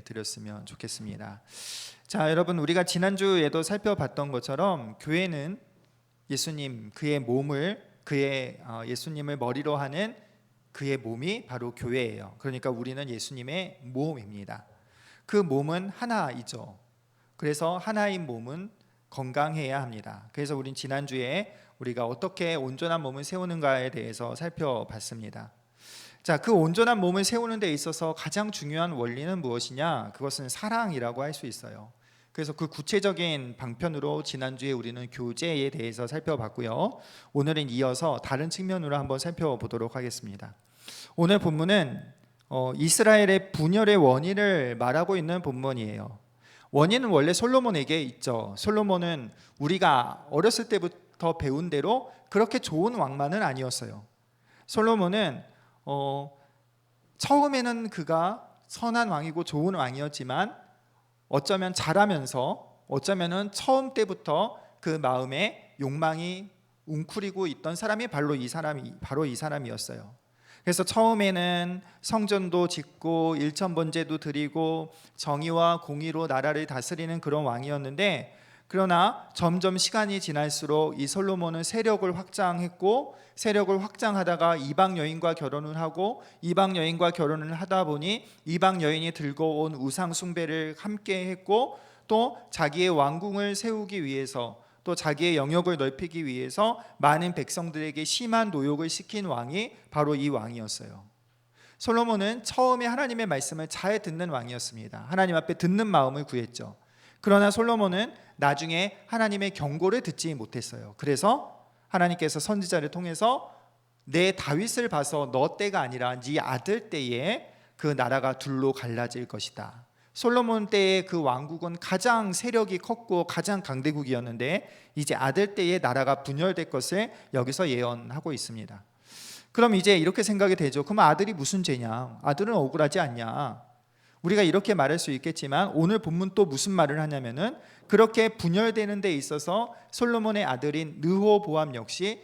드렸으면 좋겠습니다. 자, 여러분, 우리가 지난주에도 살펴봤던 것처럼 교회는 예수님, 예수님을 머리로 하는 그의 몸이 바로 교회예요. 그러니까 우리는 예수님의 몸입니다. 그 몸은 하나이죠. 그래서 하나인 몸은 건강해야 합니다. 그래서 우린 지난주에 우리가 어떻게 온전한 몸을 세우는가에 대해서 살펴봤습니다. 자, 그 온전한 몸을 세우는 데 있어서 가장 중요한 원리는 무엇이냐? 그것은 사랑이라고 할 수 있어요. 그래서 그 구체적인 방편으로 지난주에 우리는 교제에 대해서 살펴봤고요. 오늘은 이어서 다른 측면으로 한번 살펴보도록 하겠습니다. 오늘 본문은 이스라엘의 분열의 원인을 말하고 있는 본문이에요. 원인은 원래 솔로몬에게 있죠. 솔로몬은 우리가 어렸을 때부터 배운 대로 그렇게 좋은 왕만은 아니었어요. 솔로몬은 처음에는 그가 선한 왕이고 좋은 왕이었지만 어쩌면 자라면서 어쩌면은 처음 때부터 그 마음에 욕망이 웅크리고 있던 사람이 바로 이 사람이었어요. 그래서 처음에는 성전도 짓고 일천번제도 드리고 정의와 공의로 나라를 다스리는 그런 왕이었는데, 그러나 점점 시간이 지날수록 이 솔로몬은 세력을 확장했고, 세력을 확장하다가 이방 여인과 결혼을 하고, 이방 여인과 결혼을 하다 보니 이방 여인이 들고 온 우상 숭배를 함께 했고, 또 자기의 왕궁을 세우기 위해서, 또 자기의 영역을 넓히기 위해서 많은 백성들에게 심한 노역을 시킨 왕이 바로 이 왕이었어요. 솔로몬은 처음에 하나님의 말씀을 잘 듣는 왕이었습니다. 하나님 앞에 듣는 마음을 구했죠. 그러나 솔로몬은 나중에 하나님의 경고를 듣지 못했어요. 그래서 하나님께서 선지자를 통해서 내 다윗을 봐서 너 때가 아니라 네 아들 때에 그 나라가 둘로 갈라질 것이다. 솔로몬 때의 그 왕국은 가장 세력이 컸고 가장 강대국이었는데 이제 아들 때의 나라가 분열될 것을 여기서 예언하고 있습니다. 그럼 이제 이렇게 생각이 되죠. 그럼 아들이 무슨 죄냐? 아들은 억울하지 않냐? 우리가 이렇게 말할 수 있겠지만 오늘 본문 또 무슨 말을 하냐면은 그렇게 분열되는 데 있어서 솔로몬의 아들인 르호보암 역시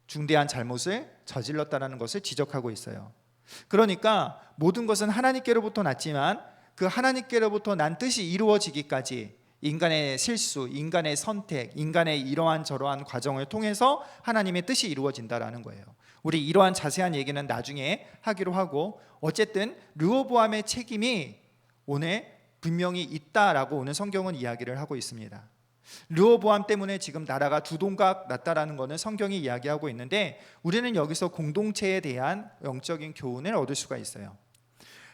중대한 잘못을 저질렀다는 것을 지적하고 있어요. 그러니까 모든 것은 하나님께로부터 났지만 그 하나님께로부터 난 뜻이 이루어지기까지 인간의 실수, 인간의 선택, 인간의 이러한 저러한 과정을 통해서 하나님의 뜻이 이루어진다라는 거예요. 우리 이러한 자세한 얘기는 나중에 하기로 하고, 어쨌든 르호보암의 책임이 오늘 분명히 있다라고 오늘 성경은 이야기를 하고 있습니다. 르호보암 때문에 지금 나라가 두동각 났다라는 것은 성경이 이야기하고 있는데, 우리는 여기서 공동체에 대한 영적인 교훈을 얻을 수가 있어요.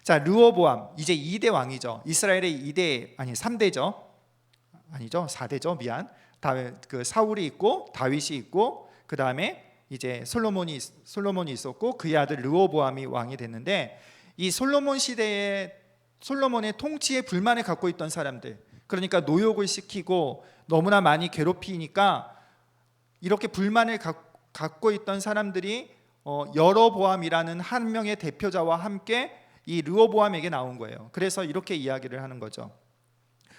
자, 르호보암 이제 2대 왕이죠. 이스라엘의 3대죠. 아니죠. 4대죠. 그 사울이 있고 다윗이 있고 그 다음에 이제 솔로몬이 있었고 그의 아들 르호보암이 왕이 됐는데, 이 솔로몬 시대에 솔로몬의 통치에 불만을 갖고 있던 사람들, 그러니까 노역을 시키고 너무나 많이 괴롭히니까 이렇게 불만을 갖고 있던 사람들이 여로보암이라는 한 명의 대표자와 함께 이 르호보암에게 나온 거예요. 그래서 이렇게 이야기를 하는 거죠.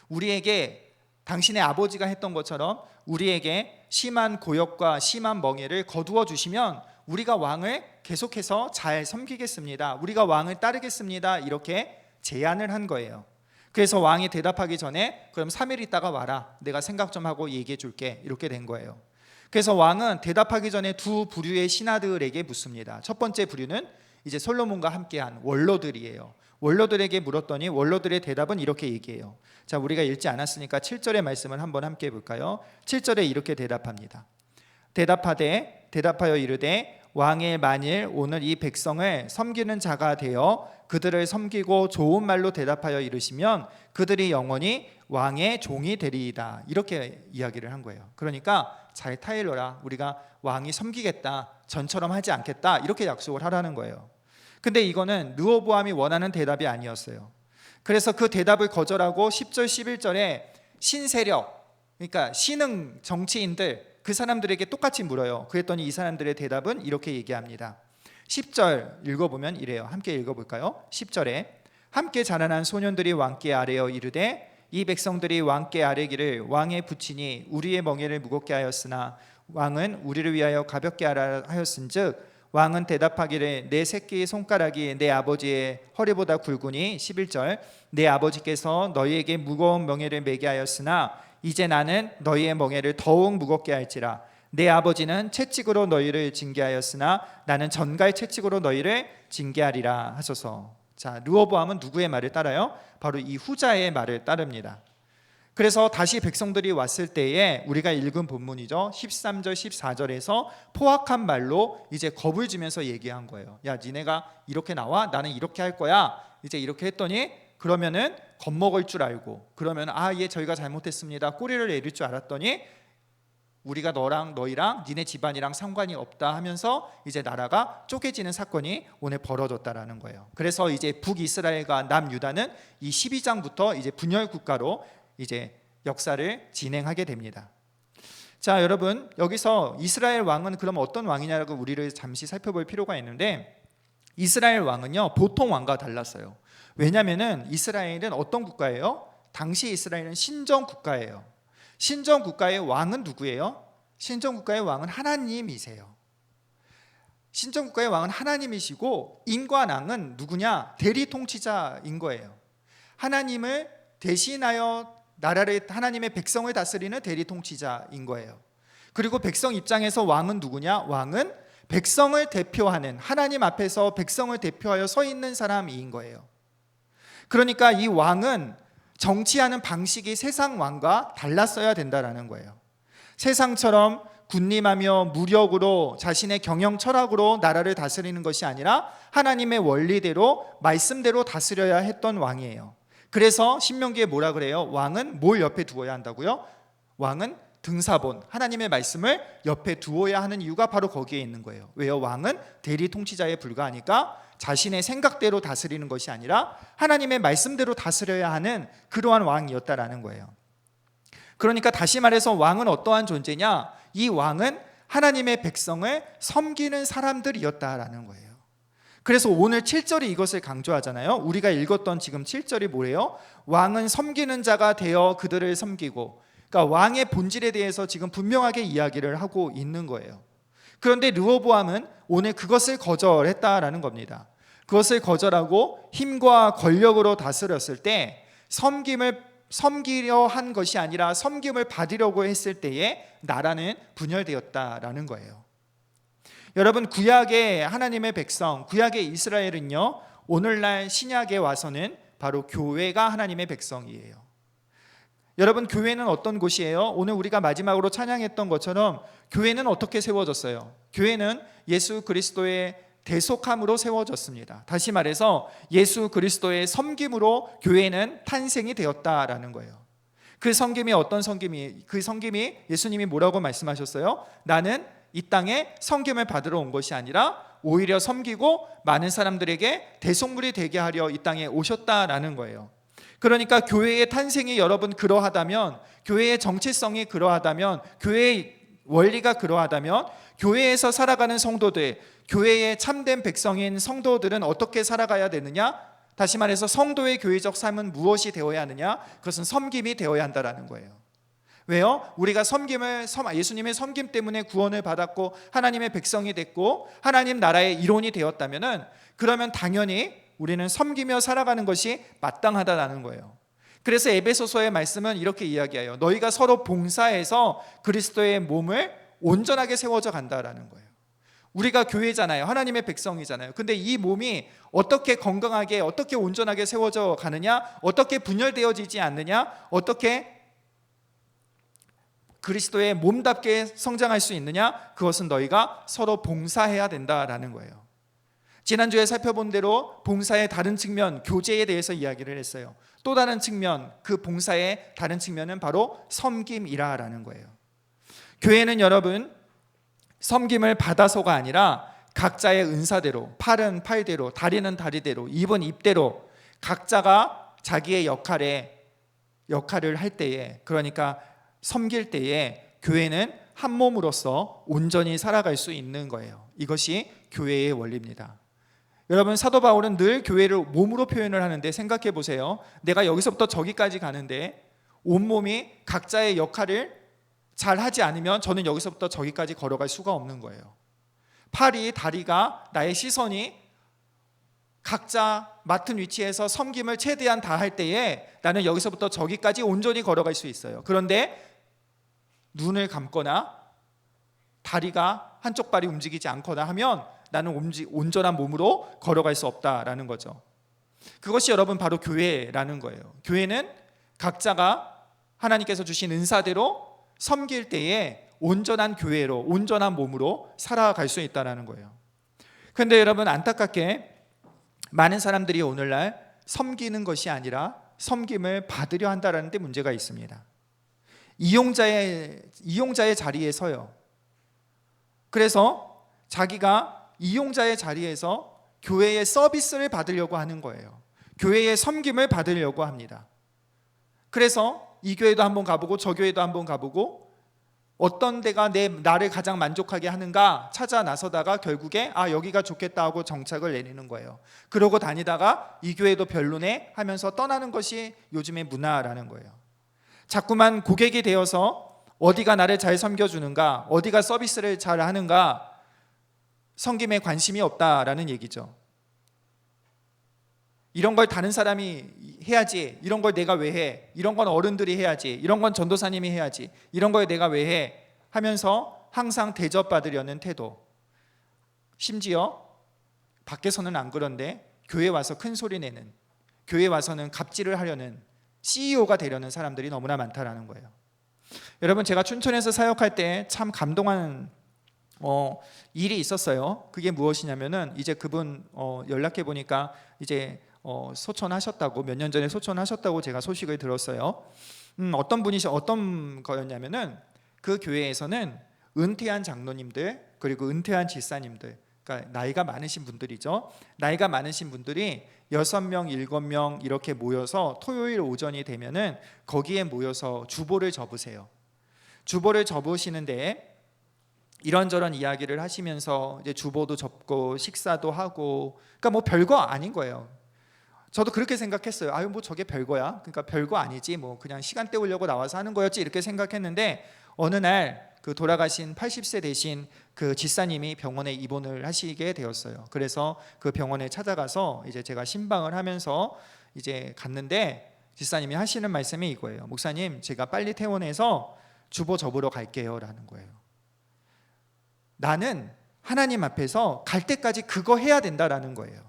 우리에게 당신의 아버지가 했던 것처럼 우리에게 심한 고역과 심한 멍에를 거두어 주시면 우리가 왕을 계속해서 잘 섬기겠습니다. 우리가 왕을 따르겠습니다. 이렇게 제안을 한 거예요. 그래서 왕이 대답하기 전에 그럼 3일 있다가 와라. 내가 생각 좀 하고 얘기해 줄게. 이렇게 된 거예요. 그래서 왕은 대답하기 전에 두 부류의 신하들에게 묻습니다. 첫 번째 부류는 이제 솔로몬과 함께한 원로들이에요. 원로들에게 물었더니 원로들의 대답은 이렇게 얘기해요. 자, 우리가 읽지 않았으니까 7절의 말씀을 한번 함께 볼까요? 7절에 이렇게 대답합니다. 대답하여 이르되 왕의 만일 오늘 이 백성을 섬기는 자가 되어 그들을 섬기고 좋은 말로 대답하여 이르시면 그들이 영원히 왕의 종이 되리이다. 이렇게 이야기를 한 거예요. 그러니까 잘 타일러라. 우리가 왕이 섬기겠다. 전처럼 하지 않겠다. 이렇게 약속을 하라는 거예요. 근데 이거는 르호보암이 원하는 대답이 아니었어요. 그래서 그 대답을 거절하고 10절 11절에 신세력, 그러니까 신흥 정치인들, 그 사람들에게 똑같이 물어요. 그랬더니 이 사람들의 대답은 이렇게 얘기합니다. 10절 읽어보면 이래요. 함께 읽어볼까요? 10절에 함께 자라난 소년들이 왕께 아뢰어 이르되 이 백성들이 왕께 아뢰기를 왕의 부친이 우리의 멍에를 무겁게 하였으나 왕은 우리를 위하여 가볍게 하라 하였은즉 왕은 대답하기를 내 새끼 손가락이 내 아버지의 허리보다 굵으니 11절 내 아버지께서 너희에게 무거운 멍에를 매게 하였으나 이제 나는 너희의 멍에를 더욱 무겁게 할지라 내 아버지는 채찍으로 너희를 징계하였으나 나는 전갈 채찍으로 너희를 징계하리라 하소서. 자, 르호보암은 누구의 말을 따라요? 바로 이 후자의 말을 따릅니다. 그래서 다시 백성들이 왔을 때에 우리가 읽은 본문이죠. 13절 14절에서 포악한 말로 이제 겁을 주면서 얘기한 거예요. 야, 니네가 이렇게 나와? 나는 이렇게 할 거야. 이제 이렇게 했더니 그러면은 겁먹을 줄 알고 그러면 예 저희가 잘못했습니다. 꼬리를 내릴 줄 알았더니 우리가 너희랑 니네 집안이랑 상관이 없다 하면서 이제 나라가 쪼개지는 사건이 오늘 벌어졌다라는 거예요. 그래서 이제 북이스라엘과 남유다는 이 12장부터 이제 분열 국가로 이제 역사를 진행하게 됩니다. 자, 여러분, 여기서 이스라엘 왕은 그럼 어떤 왕이냐고 우리를 잠시 살펴볼 필요가 있는데 이스라엘 왕은요 보통 왕과 달랐어요. 왜냐하면은 이스라엘은 어떤 국가예요? 당시 이스라엘은 신정 국가예요. 신정 국가의 왕은 누구예요? 신정 국가의 왕은 하나님이세요. 신정 국가의 왕은 하나님이시고 인과왕은 누구냐? 대리 통치자인 거예요. 하나님을 대신하여 나라를 하나님의 백성을 다스리는 대리 통치자인 거예요. 그리고 백성 입장에서 왕은 누구냐? 왕은 백성을 대표하는 하나님 앞에서 백성을 대표하여 서 있는 사람인 거예요. 그러니까 이 왕은 정치하는 방식이 세상 왕과 달랐어야 된다라는 거예요. 세상처럼 군림하며 무력으로 자신의 경영 철학으로 나라를 다스리는 것이 아니라 하나님의 원리대로 말씀대로 다스려야 했던 왕이에요. 그래서 신명기에 뭐라 그래요? 왕은 뭘 옆에 두어야 한다고요? 왕은 등사본, 하나님의 말씀을 옆에 두어야 하는 이유가 바로 거기에 있는 거예요. 왜요? 왕은 대리 통치자에 불과하니까 자신의 생각대로 다스리는 것이 아니라 하나님의 말씀대로 다스려야 하는 그러한 왕이었다라는 거예요. 그러니까 다시 말해서 왕은 어떠한 존재냐? 이 왕은 하나님의 백성을 섬기는 사람들이었다라는 거예요. 그래서 오늘 7절이 이것을 강조하잖아요. 우리가 읽었던 지금 7절이 뭐예요? 왕은 섬기는 자가 되어 그들을 섬기고, 그러니까 왕의 본질에 대해서 지금 분명하게 이야기를 하고 있는 거예요. 그런데 르호보암은 오늘 그것을 거절했다라는 겁니다. 그것을 거절하고 힘과 권력으로 다스렸을 때 섬기려 한 것이 아니라 섬김을 받으려고 했을 때에 나라는 분열되었다라는 거예요. 여러분, 구약의 하나님의 백성, 구약의 이스라엘은요, 오늘날 신약에 와서는 바로 교회가 하나님의 백성이에요. 여러분, 교회는 어떤 곳이에요? 오늘 우리가 마지막으로 찬양했던 것처럼 교회는 어떻게 세워졌어요? 교회는 예수 그리스도의 대속함으로 세워졌습니다. 다시 말해서 예수 그리스도의 섬김으로 교회는 탄생이 되었다라는 거예요. 그 섬김이 어떤 섬김이? 그 섬김이 예수님이 뭐라고 말씀하셨어요? 나는 이 땅에 섬김을 받으러 온 것이 아니라 오히려 섬기고 많은 사람들에게 대속물이 되게 하려 이 땅에 오셨다라는 거예요. 그러니까 교회의 탄생이 여러분 그러하다면, 교회의 정체성이 그러하다면, 교회의 원리가 그러하다면 교회에서 살아가는 성도들, 교회의 참된 백성인 성도들은 어떻게 살아가야 되느냐? 다시 말해서 성도의 교회적 삶은 무엇이 되어야 하느냐? 그것은 섬김이 되어야 한다라는 거예요. 왜요? 우리가 예수님의 섬김 때문에 구원을 받았고 하나님의 백성이 됐고 하나님 나라의 일원이 되었다면은, 그러면 당연히 우리는 섬기며 살아가는 것이 마땅하다라는 거예요. 그래서 에베소서의 말씀은 이렇게 이야기해요. 너희가 서로 봉사해서 그리스도의 몸을 온전하게 세워져 간다라는 거예요. 우리가 교회잖아요. 하나님의 백성이잖아요. 근데 이 몸이 어떻게 건강하게, 어떻게 온전하게 세워져 가느냐, 어떻게 분열되어지지 않느냐, 어떻게 그리스도의 몸답게 성장할 수 있느냐, 그것은 너희가 서로 봉사해야 된다라는 거예요. 지난주에 살펴본 대로 봉사의 다른 측면, 교제에 대해서 이야기를 했어요. 또 다른 측면, 그 봉사의 다른 측면은 바로 섬김이라는 거예요. 교회는 여러분 섬김을 받아서가 아니라 각자의 은사대로, 팔은 팔대로, 다리는 다리대로, 입은 입대로 각자가 자기의 역할을 할 때에, 그러니까 섬길 때에 교회는 한 몸으로서 온전히 살아갈 수 있는 거예요. 이것이 교회의 원리입니다. 여러분, 사도 바울은 늘 교회를 몸으로 표현을 하는데 생각해 보세요. 내가 여기서부터 저기까지 가는데 온몸이 각자의 역할을 잘 하지 않으면 저는 여기서부터 저기까지 걸어갈 수가 없는 거예요. 팔이, 다리가, 나의 시선이 각자 맡은 위치에서 섬김을 최대한 다할 때에 나는 여기서부터 저기까지 온전히 걸어갈 수 있어요. 그런데 눈을 감거나 다리가 한쪽 발이 움직이지 않거나 하면 나는 온전한 몸으로 걸어갈 수 없다라는 거죠. 그것이 여러분 바로 교회라는 거예요. 교회는 각자가 하나님께서 주신 은사대로 섬길 때에 온전한 교회로, 온전한 몸으로 살아갈 수 있다는 거예요. 그런데 여러분, 안타깝게 많은 사람들이 오늘날 섬기는 것이 아니라 섬김을 받으려 한다는 데 문제가 있습니다. 이용자의 자리에 서요. 그래서 자기가 이용자의 자리에서 교회의 서비스를 받으려고 하는 거예요. 교회의 섬김을 받으려고 합니다. 그래서 이 교회도 한번 가보고 저 교회도 한번 가보고 어떤 데가 나를 가장 만족하게 하는가 찾아 나서다가 결국에 여기가 좋겠다 하고 정착을 내리는 거예요. 그러고 다니다가 이 교회도 별로네 하면서 떠나는 것이 요즘의 문화라는 거예요. 자꾸만 고객이 되어서 어디가 나를 잘 섬겨주는가, 어디가 서비스를 잘 하는가, 섬김에 관심이 없다라는 얘기죠. 이런 걸 다른 사람이 해야지, 이런 걸 내가 왜 해, 이런 건 어른들이 해야지, 이런 건 전도사님이 해야지, 이런 걸 내가 왜 해 하면서 항상 대접받으려는 태도. 심지어 밖에서는 안 그런데 교회 와서 큰 소리 내는, 교회 와서는 갑질을 하려는, CEO가 되려는 사람들이 너무나 많다라는 거예요. 여러분, 제가 춘천에서 사역할 때 참 감동한 일이 있었어요. 그게 무엇이냐면은 이제 그분 연락해 보니까 이제 소천하셨다고, 몇 년 전에 소천하셨다고 제가 소식을 들었어요. 어떤 거였냐면은 그 교회에서는 은퇴한 장로님들, 그리고 은퇴한 집사님들, 그러니까 나이가 많으신 분들이죠. 나이가 많으신 분들이 6명, 7명 이렇게 모여서 토요일 오전이 되면은 거기에 모여서 주보를 접으세요. 주보를 접으시는데 이런저런 이야기를 하시면서 이제 주보도 접고 식사도 하고, 그러니까 뭐 별거 아닌 거예요. 저도 그렇게 생각했어요. 뭐 저게 별거야? 그러니까 별거 아니지, 뭐 그냥 시간 때우려고 나와서 하는 거였지, 이렇게 생각했는데 어느 날 그 돌아가신 80세 되신 그 집사님이 병원에 입원을 하시게 되었어요. 그래서 그 병원에 찾아가서 이제 제가 신방을 하면서 이제 갔는데 집사님이 하시는 말씀이 이거예요. 목사님, 제가 빨리 퇴원해서 주보 접으러 갈게요 라는 거예요. 나는 하나님 앞에서 갈 때까지 그거 해야 된다라는 거예요.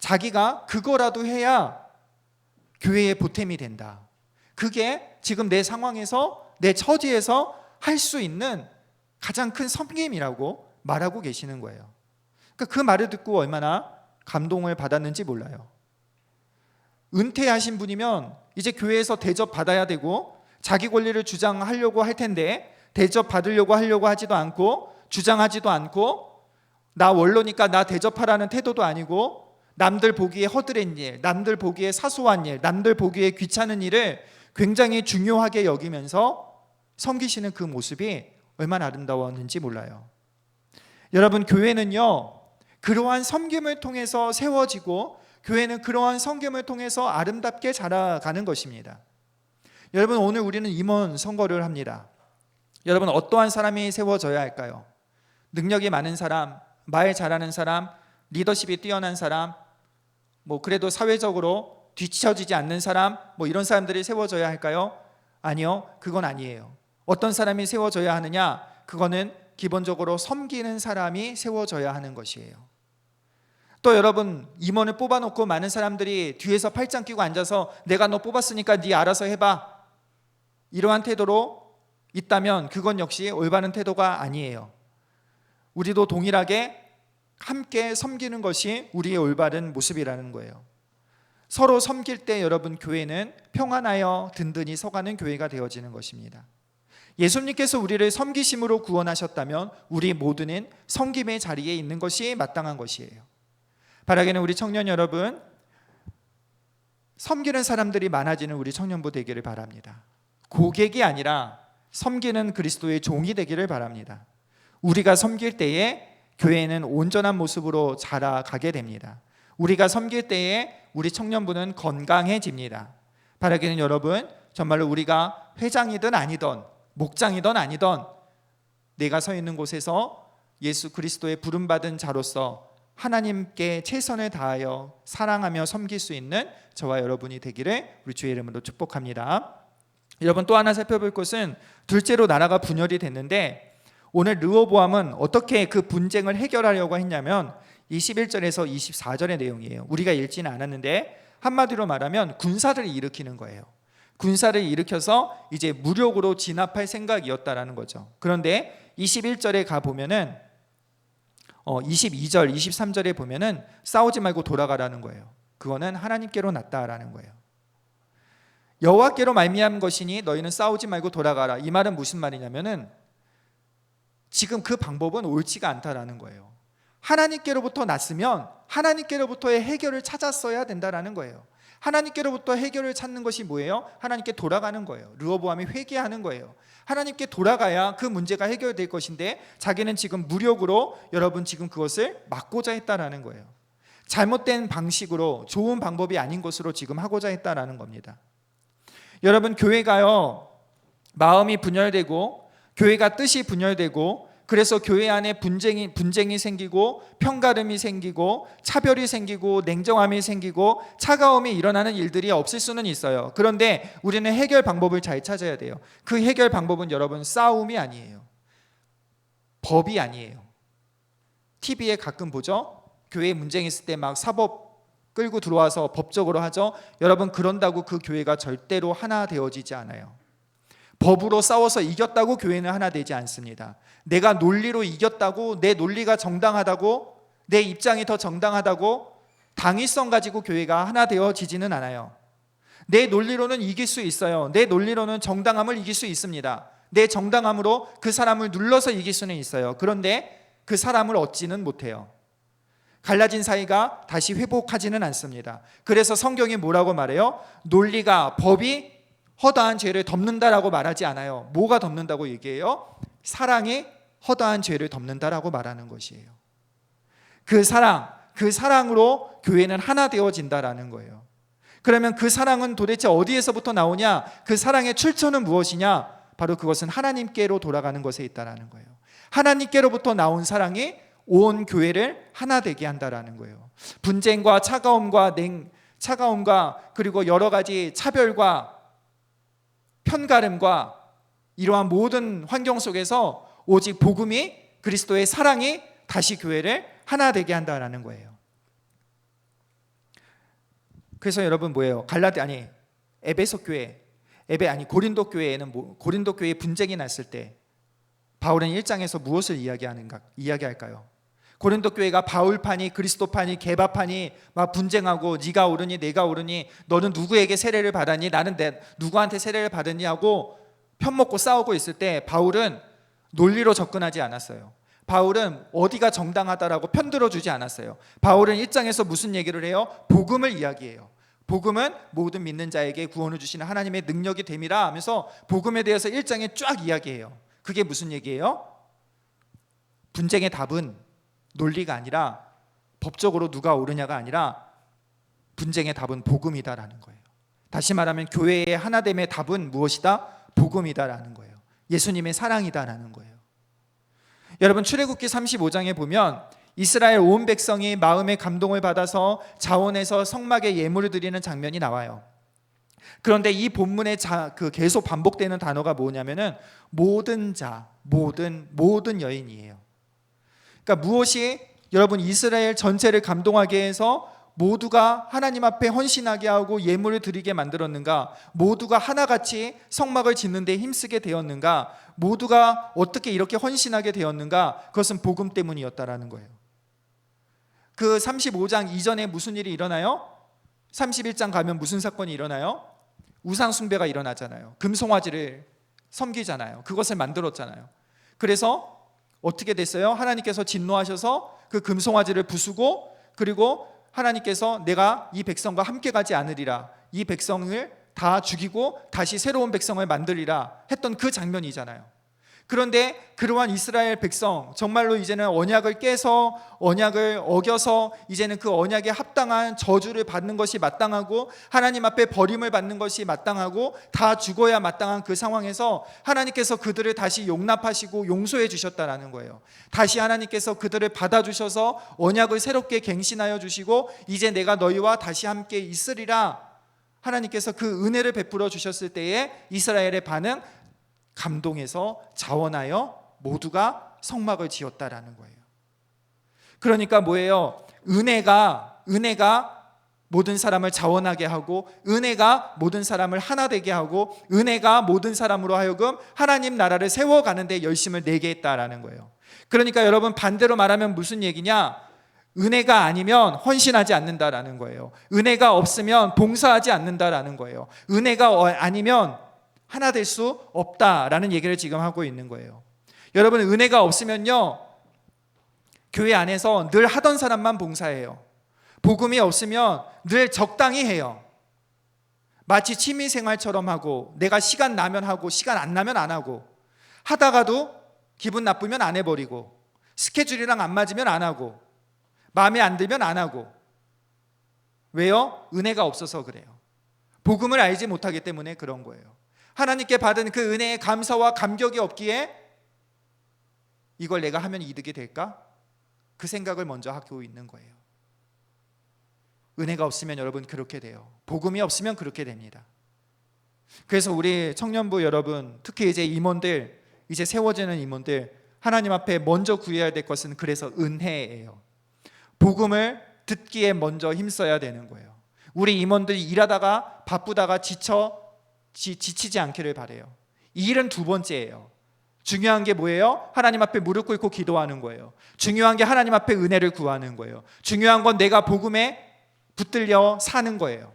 자기가 그거라도 해야 교회의 보탬이 된다. 그게 지금 내 상황에서, 내 처지에서 할 수 있는 가장 큰 섬김이라고 말하고 계시는 거예요. 그러니까 그 말을 듣고 얼마나 감동을 받았는지 몰라요. 은퇴하신 분이면 이제 교회에서 대접받아야 되고 자기 권리를 주장하려고 할 텐데 대접받으려고 하려고 하지도 않고 주장하지도 않고, 나 원로니까 나 대접하라는 태도도 아니고, 남들 보기에 허드렛 일, 남들 보기에 사소한 일, 남들 보기에 귀찮은 일을 굉장히 중요하게 여기면서 섬기시는 그 모습이 얼마나 아름다웠는지 몰라요. 여러분, 교회는요, 그러한 섬김을 통해서 세워지고, 교회는 그러한 섬김을 통해서 아름답게 자라가는 것입니다. 여러분, 오늘 우리는 임원 선거를 합니다. 여러분, 어떠한 사람이 세워져야 할까요? 능력이 많은 사람, 말 잘하는 사람, 리더십이 뛰어난 사람, 뭐 그래도 사회적으로 뒤처지지 않는 사람, 뭐 이런 사람들이 세워져야 할까요? 아니요, 그건 아니에요. 어떤 사람이 세워져야 하느냐? 그거는 기본적으로 섬기는 사람이 세워져야 하는 것이에요. 또 여러분, 임원을 뽑아놓고 많은 사람들이 뒤에서 팔짱 끼고 앉아서 내가 너 뽑았으니까 네 알아서 해봐, 이러한 태도로 있다면 그건 역시 올바른 태도가 아니에요. 우리도 동일하게 함께 섬기는 것이 우리의 올바른 모습이라는 거예요. 서로 섬길 때 여러분, 교회는 평안하여 든든히 서가는 교회가 되어지는 것입니다. 예수님께서 우리를 섬기심으로 구원하셨다면 우리 모두는 섬김의 자리에 있는 것이 마땅한 것이에요. 바라기는 우리 청년 여러분, 섬기는 사람들이 많아지는 우리 청년부 되기를 바랍니다. 고객이 아니라 섬기는 그리스도의 종이 되기를 바랍니다. 우리가 섬길 때에 교회는 온전한 모습으로 자라가게 됩니다. 우리가 섬길 때에 우리 청년부는 건강해집니다. 바라기는 여러분, 정말로 우리가 회장이든 아니든 목장이든 아니든 내가 서 있는 곳에서 예수 그리스도의 부름받은 자로서 하나님께 최선을 다하여 사랑하며 섬길 수 있는 저와 여러분이 되기를 우리 주의 이름으로 축복합니다. 여러분, 또 하나 살펴볼 것은 둘째로 나라가 분열이 됐는데 오늘 르호보암은 어떻게 그 분쟁을 해결하려고 했냐면 21절에서 24절의 내용이에요. 우리가 읽지는 않았는데 한마디로 말하면 군사를 일으키는 거예요. 군사를 일으켜서 이제 무력으로 진압할 생각이었다라는 거죠. 그런데 21절에 가보면은 22절, 23절에 보면은 싸우지 말고 돌아가라는 거예요. 그거는 하나님께로 났다라는 거예요. 여호와께로 말미암은 것이니 너희는 싸우지 말고 돌아가라. 이 말은 무슨 말이냐면은 지금 그 방법은 옳지가 않다라는 거예요. 하나님께로부터 났으면 하나님께로부터의 해결을 찾았어야 된다라는 거예요. 하나님께로부터 해결을 찾는 것이 뭐예요? 하나님께 돌아가는 거예요. 르호보암이 회개하는 거예요. 하나님께 돌아가야 그 문제가 해결될 것인데 자기는 지금 무력으로 여러분 지금 그것을 막고자 했다라는 거예요. 잘못된 방식으로, 좋은 방법이 아닌 것으로 지금 하고자 했다라는 겁니다. 여러분, 교회가요, 마음이 분열되고 교회가 뜻이 분열되고 그래서 교회 안에 분쟁이 생기고 편가름이 생기고 차별이 생기고 냉정함이 생기고 차가움이 일어나는 일들이 없을 수는 있어요. 그런데 우리는 해결 방법을 잘 찾아야 돼요. 그 해결 방법은 여러분 싸움이 아니에요. 법이 아니에요. TV에 가끔 보죠. 교회 문쟁이 있을 때 막 사법 끌고 들어와서 법적으로 하죠. 여러분, 그런다고 그 교회가 절대로 하나 되어지지 않아요. 법으로 싸워서 이겼다고 교회는 하나 되지 않습니다. 내가 논리로 이겼다고, 내 논리가 정당하다고, 내 입장이 더 정당하다고 당위성 가지고 교회가 하나 되어지지는 않아요. 내 논리로는 이길 수 있어요. 내 논리로는 정당함을 이길 수 있습니다. 내 정당함으로 그 사람을 눌러서 이길 수는 있어요. 그런데 그 사람을 얻지는 못해요. 갈라진 사이가 다시 회복하지는 않습니다. 그래서 성경이 뭐라고 말해요? 논리가, 법이 허다한 죄를 덮는다라고 말하지 않아요. 뭐가 덮는다고 얘기해요? 사랑이 허다한 죄를 덮는다라고 말하는 것이에요. 그 사랑으로 교회는 하나 되어진다라는 거예요. 그러면 그 사랑은 도대체 어디에서부터 나오냐? 그 사랑의 출처는 무엇이냐? 바로 그것은 하나님께로 돌아가는 것에 있다라는 거예요. 하나님께로부터 나온 사랑이 온 교회를 하나 되게 한다라는 거예요. 분쟁과 차가움과 그리고 여러 가지 차별과 편가름과 이러한 모든 환경 속에서 오직 복음이, 그리스도의 사랑이 다시 교회를 하나 되게 한다라는 거예요. 그래서 여러분 뭐예요? 에베소 교회, 고린도 교회에는 고린도 교회에 분쟁이 났을 때 바울은 1장에서 무엇을 이야기할까요? 고린도 교회가 바울파니 그리스도파니 개바파니 막 분쟁하고 네가 옳으니 내가 옳으니 너는 누구에게 세례를 받았니 나는 누구한테 세례를 받았니 하고 편먹고 싸우고 있을 때 바울은 논리로 접근하지 않았어요. 바울은 어디가 정당하다라고 편들어주지 않았어요. 바울은 1장에서 무슨 얘기를 해요? 복음을 이야기해요. 복음은 모든 믿는 자에게 구원을 주시는 하나님의 능력이 됨이라 하면서 복음에 대해서 1장에 쫙 이야기해요. 그게 무슨 얘기예요? 분쟁의 답은 논리가 아니라, 법적으로 누가 옳으냐가 아니라 분쟁의 답은 복음이다라는 거예요. 다시 말하면 교회의 하나됨의 답은 무엇이다? 복음이다라는 거예요. 예수님의 사랑이다라는 거예요. 여러분, 출애굽기 35장에 보면 이스라엘 온 백성이 마음의 감동을 받아서 자원해서 성막에 예물을 드리는 장면이 나와요. 그런데 이 본문에 계속 반복되는 단어가 뭐냐면은 모든 자, 모든 여인이에요. 그러니까 무엇이 여러분 이스라엘 전체를 감동하게 해서 모두가 하나님 앞에 헌신하게 하고 예물을 드리게 만들었는가? 모두가 하나같이 성막을 짓는 데 힘쓰게 되었는가? 모두가 어떻게 이렇게 헌신하게 되었는가? 그것은 복음 때문이었다라는 거예요. 그 35장 이전에 무슨 일이 일어나요? 31장 가면 무슨 사건이 일어나요? 우상 숭배가 일어나잖아요. 금송아지를 섬기잖아요. 그것을 만들었잖아요. 그래서 어떻게 됐어요? 하나님께서 진노하셔서 그 금송아지를 부수고, 그리고 하나님께서 내가 이 백성과 함께 가지 않으리라, 이 백성을 다 죽이고 다시 새로운 백성을 만들리라 했던 그 장면이잖아요. 그런데 그러한 이스라엘 백성, 정말로 이제는 언약을 깨서 언약을 어겨서 이제는 그 언약에 합당한 저주를 받는 것이 마땅하고 하나님 앞에 버림을 받는 것이 마땅하고 다 죽어야 마땅한 그 상황에서 하나님께서 그들을 다시 용납하시고 용서해 주셨다라는 거예요. 다시 하나님께서 그들을 받아주셔서 언약을 새롭게 갱신하여 주시고 이제 내가 너희와 다시 함께 있으리라, 하나님께서 그 은혜를 베풀어 주셨을 때에 이스라엘의 반응, 감동해서 자원하여 모두가 성막을 지었다라는 거예요. 그러니까 뭐예요? 은혜가 모든 사람을 자원하게 하고, 은혜가 모든 사람을 하나 되게 하고, 은혜가 모든 사람으로 하여금 하나님 나라를 세워가는 데 열심을 내게 했다라는 거예요. 그러니까 여러분, 반대로 말하면 무슨 얘기냐? 은혜가 아니면 헌신하지 않는다라는 거예요. 은혜가 없으면 봉사하지 않는다라는 거예요. 은혜가 아니면 하나 될 수 없다라는 얘기를 지금 하고 있는 거예요. 여러분, 은혜가 없으면요, 교회 안에서 늘 하던 사람만 봉사해요. 복음이 없으면 늘 적당히 해요. 마치 취미생활처럼 하고, 내가 시간 나면 하고 시간 안 나면 안 하고, 하다가도 기분 나쁘면 안 해버리고, 스케줄이랑 안 맞으면 안 하고, 마음에 안 들면 안 하고. 왜요? 은혜가 없어서 그래요. 복음을 알지 못하기 때문에 그런 거예요. 하나님께 받은 그 은혜의 감사와 감격이 없기에 이걸 내가 하면 이득이 될까? 그 생각을 먼저 하고 있는 거예요. 은혜가 없으면 여러분 그렇게 돼요. 복음이 없으면 그렇게 됩니다. 그래서 우리 청년부 여러분, 특히 이제 임원들, 이제 세워지는 임원들, 하나님 앞에 먼저 구해야 될 것은 그래서 은혜예요. 복음을 듣기에 먼저 힘써야 되는 거예요. 우리 임원들이 일하다가 바쁘다가 지치지 않기를 바라요. 이 일은 두 번째예요. 중요한 게 뭐예요? 하나님 앞에 무릎 꿇고 기도하는 거예요. 중요한 게 하나님 앞에 은혜를 구하는 거예요. 중요한 건 내가 복음에 붙들려 사는 거예요.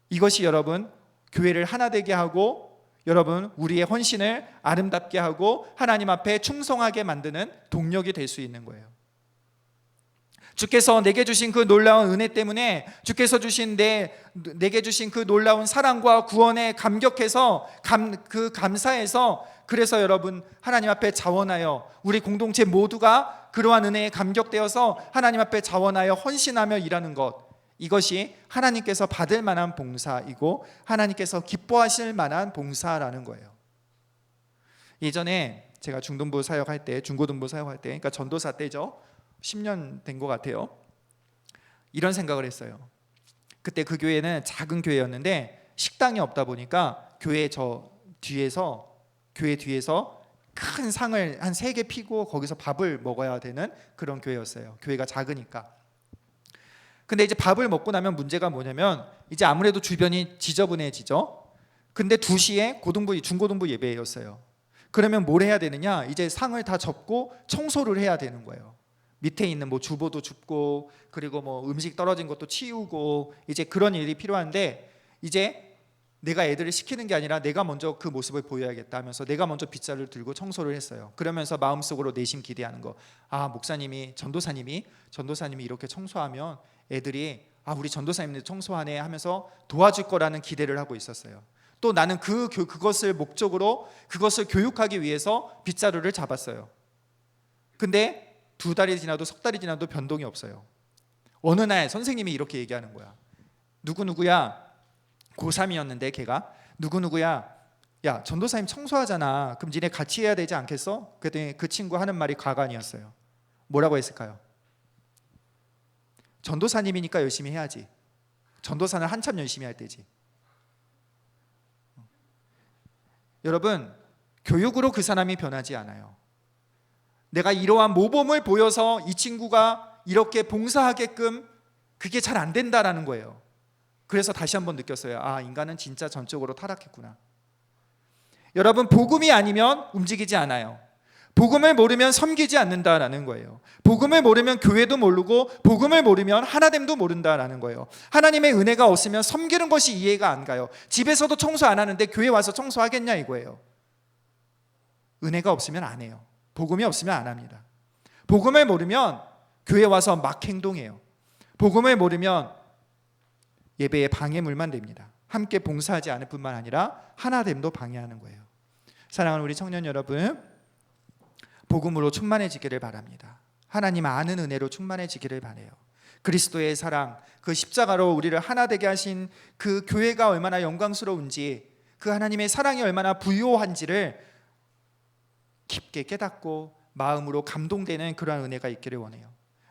이것이 여러분 교회를 하나 되게 하고, 여러분 우리의 헌신을 아름답게 하고 하나님 앞에 충성하게 만드는 동력이 될 수 있는 거예요. 주께서 내게 주신 그 놀라운 은혜 때문에, 주께서 주신 내게 주신 그 놀라운 사랑과 구원에 감격해서 감사해서, 그래서 여러분 하나님 앞에 자원하여 우리 공동체 모두가 그러한 은혜에 감격되어서 하나님 앞에 자원하여 헌신하며 일하는 것, 이것이 하나님께서 받을 만한 봉사이고 하나님께서 기뻐하실 만한 봉사라는 거예요. 예전에 제가 중등부 사역할 때, 중고등부 사역할 때, 그러니까 전도사 때죠. 10년 된 것 같아요. 이런 생각을 했어요. 그때 그 교회는 작은 교회였는데 식당이 없다 보니까 교회 뒤에서 큰 상을 한 3개 피고 거기서 밥을 먹어야 되는 그런 교회였어요. 교회가 작으니까. 근데 이제 밥을 먹고 나면 문제가 뭐냐면, 이제 아무래도 주변이 지저분해지죠. 근데 2시에 중고등부 예배였어요. 그러면 뭘 해야 되느냐? 이제 상을 다 접고 청소를 해야 되는 거예요. 밑에 있는 뭐 주보도 줍고, 그리고 뭐 음식 떨어진 것도 치우고, 이제 그런 일이 필요한데, 이제 내가 애들을 시키는 게 아니라 내가 먼저 그 모습을 보여야겠다 하면서 내가 먼저 빗자루를 들고 청소를 했어요. 그러면서 마음속으로 내심 기대하는 거, 목사님이, 전도사님이 이렇게 청소하면 애들이 우리 전도사님들 청소하네 하면서 도와줄 거라는 기대를 하고 있었어요. 또 나는 그것을 목적으로, 그것을 교육하기 위해서 빗자루를 잡았어요. 근데 2달이 지나도 3달이 지나도 변동이 없어요. 어느 날 선생님이 이렇게 얘기하는 거야. 누구누구야, 고3이었는데 걔가, 누구누구야, 야 전도사님 청소하잖아, 그럼 니네 같이 해야 되지 않겠어? 그랬더니 그 친구 하는 말이 가관이었어요. 뭐라고 했을까요? 전도사님이니까 열심히 해야지. 전도사는 한참 열심히 할 때지. 여러분, 교육으로 그 사람이 변하지 않아요. 내가 이러한 모범을 보여서 이 친구가 이렇게 봉사하게끔, 그게 잘 안 된다라는 거예요. 그래서 다시 한번 느꼈어요. 인간은 진짜 전적으로 타락했구나. 여러분, 복음이 아니면 움직이지 않아요. 복음을 모르면 섬기지 않는다라는 거예요. 복음을 모르면 교회도 모르고, 복음을 모르면 하나됨도 모른다라는 거예요. 하나님의 은혜가 없으면 섬기는 것이 이해가 안 가요. 집에서도 청소 안 하는데 교회 와서 청소하겠냐 이거예요. 은혜가 없으면 안 해요. 복음이 없으면 안 합니다. 복음을 모르면 교회 와서 막 행동해요. 복음을 모르면 예배에 방해물만 됩니다. 함께 봉사하지 않을 뿐만 아니라 하나됨도 방해하는 거예요. 사랑하는 우리 청년 여러분, 복음으로 충만해지기를 바랍니다. 하나님 아는 은혜로 충만해지기를 바라요. 그리스도의 사랑, 그 십자가로 우리를 하나 되게 하신 그 교회가 얼마나 영광스러운지, 그 하나님의 사랑이 얼마나 부요한지를 깊게 깨닫고 마음으로 감동되는 그러한 은혜가 있기를 원해요.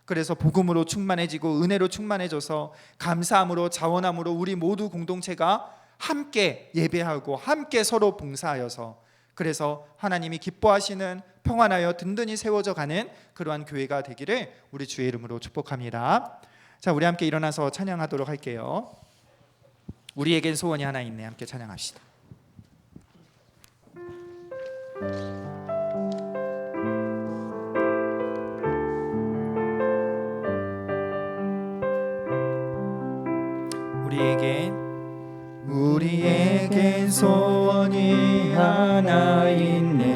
그래서 복음으로 충만해지고 은혜로 충만해져서 감사함으로 자원함으로 우리 모두 공동체가 함께 예배하고 함께 서로 봉사하여서, 그래서 하나님이 기뻐하시는 평안하여 든든히 세워져 가는 그러한 교회가 되기를 우리 주의 이름으로 축복합니다. 자, 우리 함께 일어나서 찬양하도록 할게요. 우리에겐 소원이 하나 있네. 함께 찬양합시다. 우리에겐 소원이 하나 있네.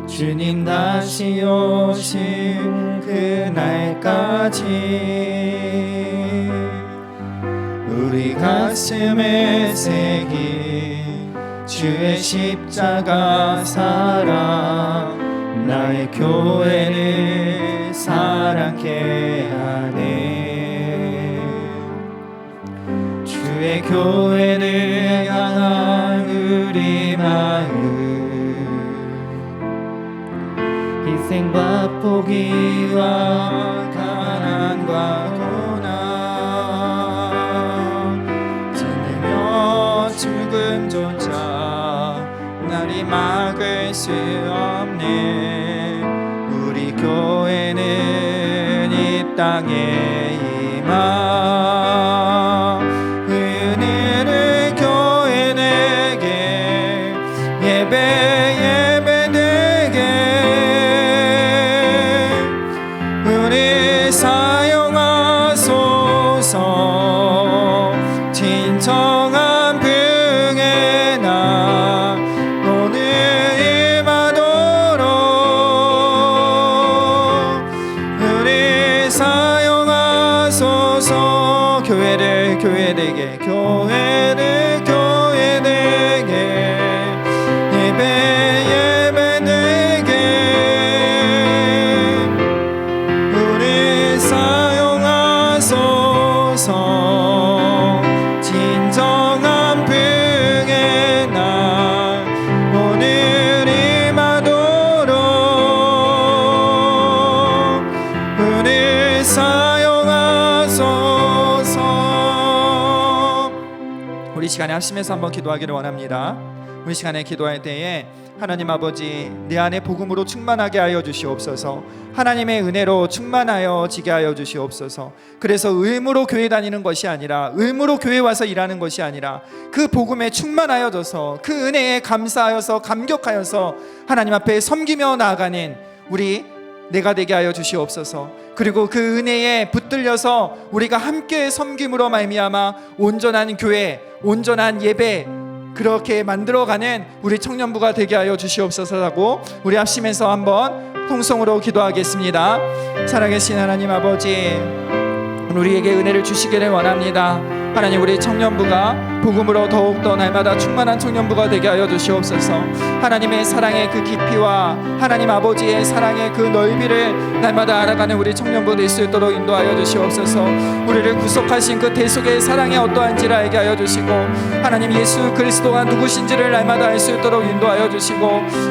주님 다시 오실 그날까지 우리 가슴에 새긴 주의 십자가 사랑, 나의 교회를 사랑케 하네. 주의 교회를 향한 우리 마음, 희생과 포기와 가난과 고난, 지내며 죽음조차 날이 막을 수 없네. 우리 교회는 이 땅에 임하 은혜를 교회 내게 예배되게 우리 사용하소서. 진정한 병에 나 오늘 임하도록 우리 사용하소서. 교회를 교회되게 교회를 교회되게 예배되게 우리 사용하소서. 진정한 병에 나 오늘 임하도록 우리 사용하소서. 우리 시간에 합심해서 한번 기도하기를 원합니다. 우리 시간에 기도할 때에 하나님 아버지, 내 안에 복음으로 충만하게 하여 주시옵소서. 하나님의 은혜로 충만하여 지게 하여 주시옵소서. 그래서 의무로 교회 다니는 것이 아니라, 의무로 교회 와서 일하는 것이 아니라, 그 복음에 충만하여져서 그 은혜에 감사하여서 감격하여서 하나님 앞에 섬기며 나아가는 우리 내가 되게 하여 주시옵소서. 그리고 그 은혜에 붙들려서 우리가 함께 섬김으로 말미암아 온전한 교회, 온전한 예배, 그렇게 만들어가는 우리 청년부가 되게 하여 주시옵소서라고 우리 합심해서 한번 통성으로 기도하겠습니다. 살아계신 하나님 아버지, 우리에게 은혜를 주시기를 원합니다. 하나님, 우리 청년부가 복음으로 더욱더 날마다 충만한 청년부가 되게 하여 주시옵소서. 하나님의 사랑의 그 깊이와 하나님 아버지의 사랑의 그 넓이를 날마다 알아가는 우리 청년부 될 수 있도록 인도하여 주시옵소서. 우리를 구속하신 그 대속의 사랑이 어떠한지를 알게 하여 주시고, 하나님 예수 그리스도가 누구신지를 날마다 알 수 있도록 인도하여 주시고,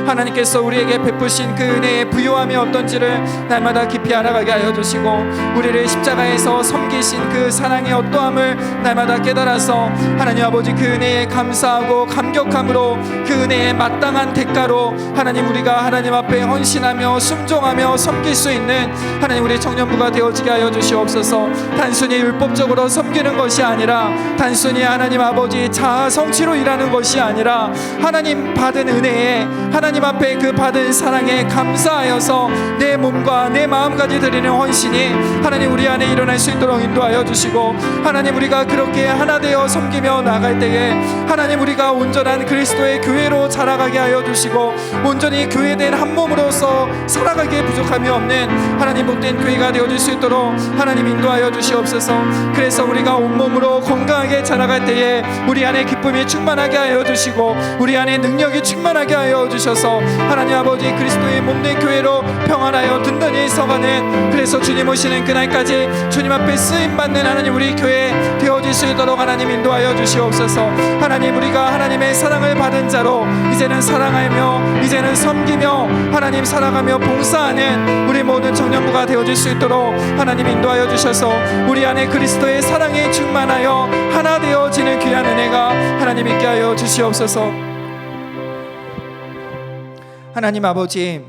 하나님께서 우리에게 베푸신 그 은혜의 부요함이 어떤지를 날마다 깊이 알아가게 하여 주시고, 우리를 십자가에서 섬기신 그 사랑의 어떠함을 날마다 깨달아서 하나님 아버지 그 은혜에 감사하고 감격함으로 그 은혜에 마땅한 대가로 하나님 우리가 하나님 앞에 헌신하며 순종하며 섬길 수 있는 하나님 우리 청년부가 되어지게 하여 주시옵소서. 단순히 율법적으로 섬기는 것이 아니라, 단순히 하나님 아버지 자아 성취로 일하는 것이 아니라, 하나님 받은 은혜에 하나님 앞에 그 받은 사랑에 감사하여서 내 몸과 내 마음까지 드리는 헌신이 하나님 우리 안에 일어날 수 있도록 있도록 인도하여 주시고, 하나님 우리가 그렇게 하나 되어 섬기며 나갈 때에 하나님 우리가 온전한 그리스도의 교회로 자라가게 하여 주시고, 온전히 교회된 한 몸으로서 살아가기에 부족함이 없는 하나님 복된 교회가 되어질 수 있도록 하나님 인도하여 주시옵소서. 그래서 우리가 온몸으로 건강하게 자라갈 때에 우리 안에 기쁨이 충만하게 하여 주시고, 우리 안에 능력이 충만하게 하여 주셔서 하나님 아버지 그리스도의 몸된 교회로 평안하여 든든히 서가는, 그래서 주님 오시는 그날까지 주님 앞에 쓰임받는 하나님 우리 교회 되어질 수 있도록 하나님 인도하여 주시옵소서. 하나님 우리가 하나님의 사랑을 받은 자로 이제는 사랑하며 이제는 섬기며 하나님 살아가며 봉사하는 우리 모든 청년부가 되어질 수 있도록 하나님 인도하여 주셔서 우리 안에 그리스도의 사랑이 충만하여 하나 되어지는 귀한 은혜가 하나님 있게 하여 주시옵소서. 하나님 아버지,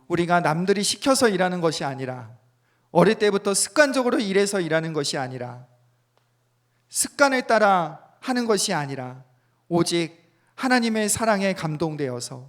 우리가 남들이 시켜서 일하는 것이 아니라, 어릴 때부터 습관적으로 일해서 일하는 것이 아니라, 습관을 따라 하는 것이 아니라, 오직 하나님의 사랑에 감동되어서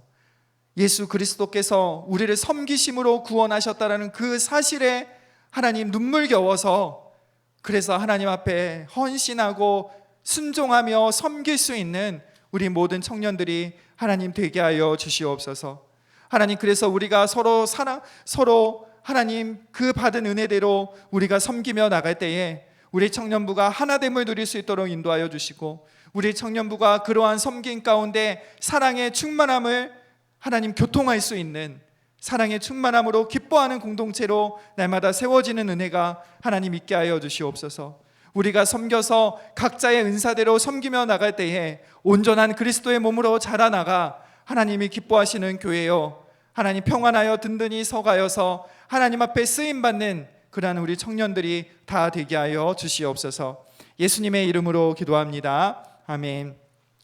예수 그리스도께서 우리를 섬기심으로 구원하셨다라는 그 사실에 하나님 눈물겨워서, 그래서 하나님 앞에 헌신하고 순종하며 섬길 수 있는 우리 모든 청년들이 하나님 되게 하여 주시옵소서. 하나님, 그래서 우리가 서로 하나님 그 받은 은혜대로 우리가 섬기며 나갈 때에 우리 청년부가 하나됨을 누릴 수 있도록 인도하여 주시고, 우리 청년부가 그러한 섬김 가운데 사랑의 충만함을 하나님 교통할 수 있는, 사랑의 충만함으로 기뻐하는 공동체로 날마다 세워지는 은혜가 하나님 있게 하여 주시옵소서. 우리가 섬겨서 각자의 은사대로 섬기며 나갈 때에 온전한 그리스도의 몸으로 자라나가 하나님이 기뻐하시는 교회요, 하나님 평안하여 든든히 서가여서 하나님 앞에 쓰임받는 그러한 우리 청년들이 다 되게 하여 주시옵소서. 예수님의 이름으로 기도합니다. 아멘.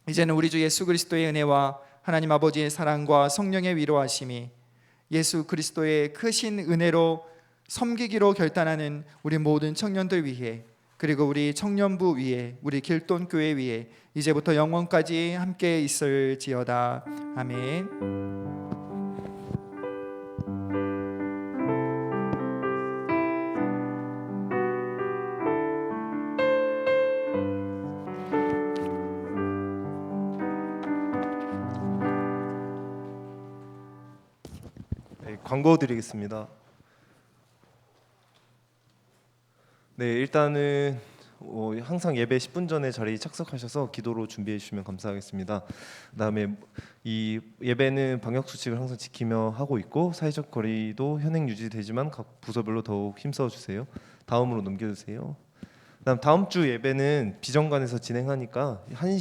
이제는 우리 주 예수 그리스도의 은혜와 하나님 아버지의 사랑과 성령의 위로하심이, 예수 그리스도의 크신 은혜로 섬기기로 결단하는 우리 모든 청년들 위해, 그리고 우리 청년부 위에, 우리 길돈교회 위에 이제부터 영원까지 함께 있을지어다. 아멘. 네, 광고 드리겠습니다. 네, 일단은 항상 예배 10분 전에 자리에 착석하셔서 기도로 준비해 주시면 감사하겠습니다. 그다음에 이 예배는 방역 수칙을 항상 지키며 하고 있고, 사회적 거리도 현행 유지되지만 각 부서별로 더욱 힘써 주세요. 다음으로 넘겨주세요. 다음 주 예배는 비정관에서 진행하니까 1시